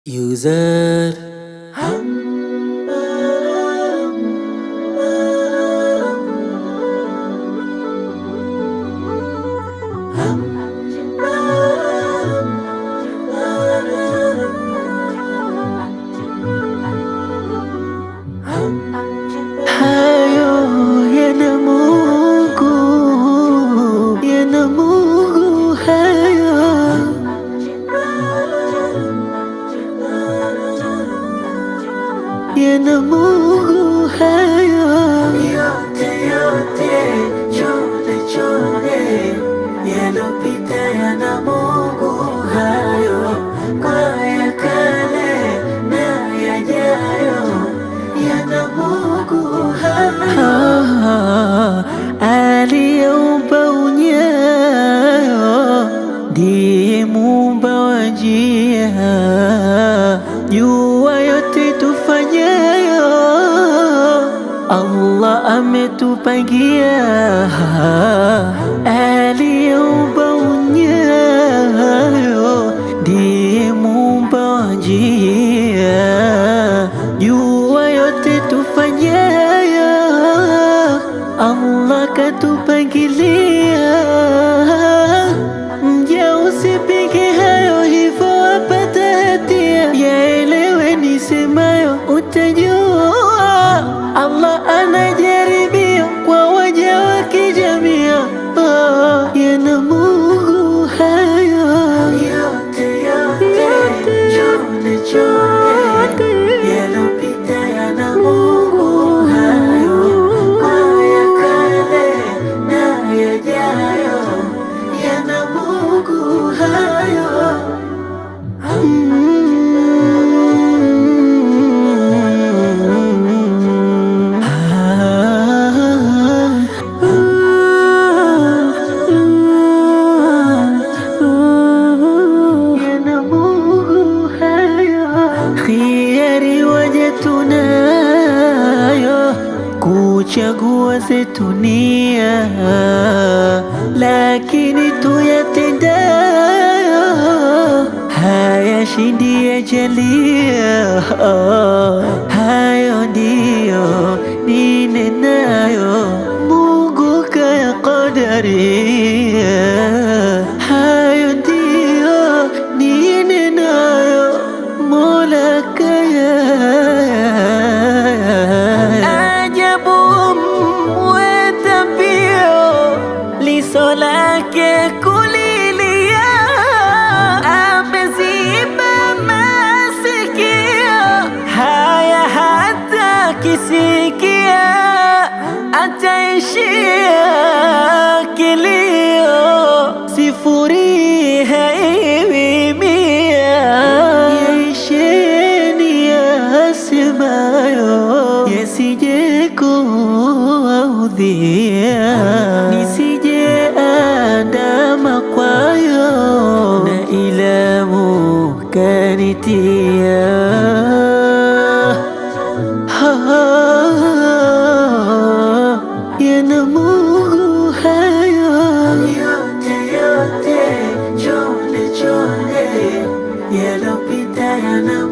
User hayo yana Mungu, yana Mungu hayo yana Mungu hayo yote yote, chone chone, yalopita yana Mungu hayo, kwa ya kale na yajayo yana Mungu hayo. Aliyeumba unyayo ndiye muumba wa njia, jua yote tufanyayo Allah ametupangia. Aliyeumba unyayo ndiye muumba wa njia, jua yote tufanyayo Allah katupangilia. Mja usipige hayo hivyo wapata hatia, yaelewe nisemayo utajua. Allah anajaribia kwa waja wa kijamia, yana Mungu hayo yote yote, chone chone, yalopita yana Mungu hayo, kwa ya kale na yajayo yana Mungu hayo. Khiyari waje tunayo, kuchagua zetu nia, lakini tuyatendayo hayashindi yajalia. Hayo ndiyo ninenayo, Mungu kayakadiria. Hayo ndiyo ninenayo, Mola kaya. Ajabu mwenda mbio, liso lake kulilia, ameziba masikio, haya hata kisikia, ataishia kilio. Sifuri haiwi mia, yaisheni yasemayo, yasije kuwaudhia, nisije andama kwayo, na ilamu kanitia. Yana Mungu hayo yote yote, chone chone, yalopita yana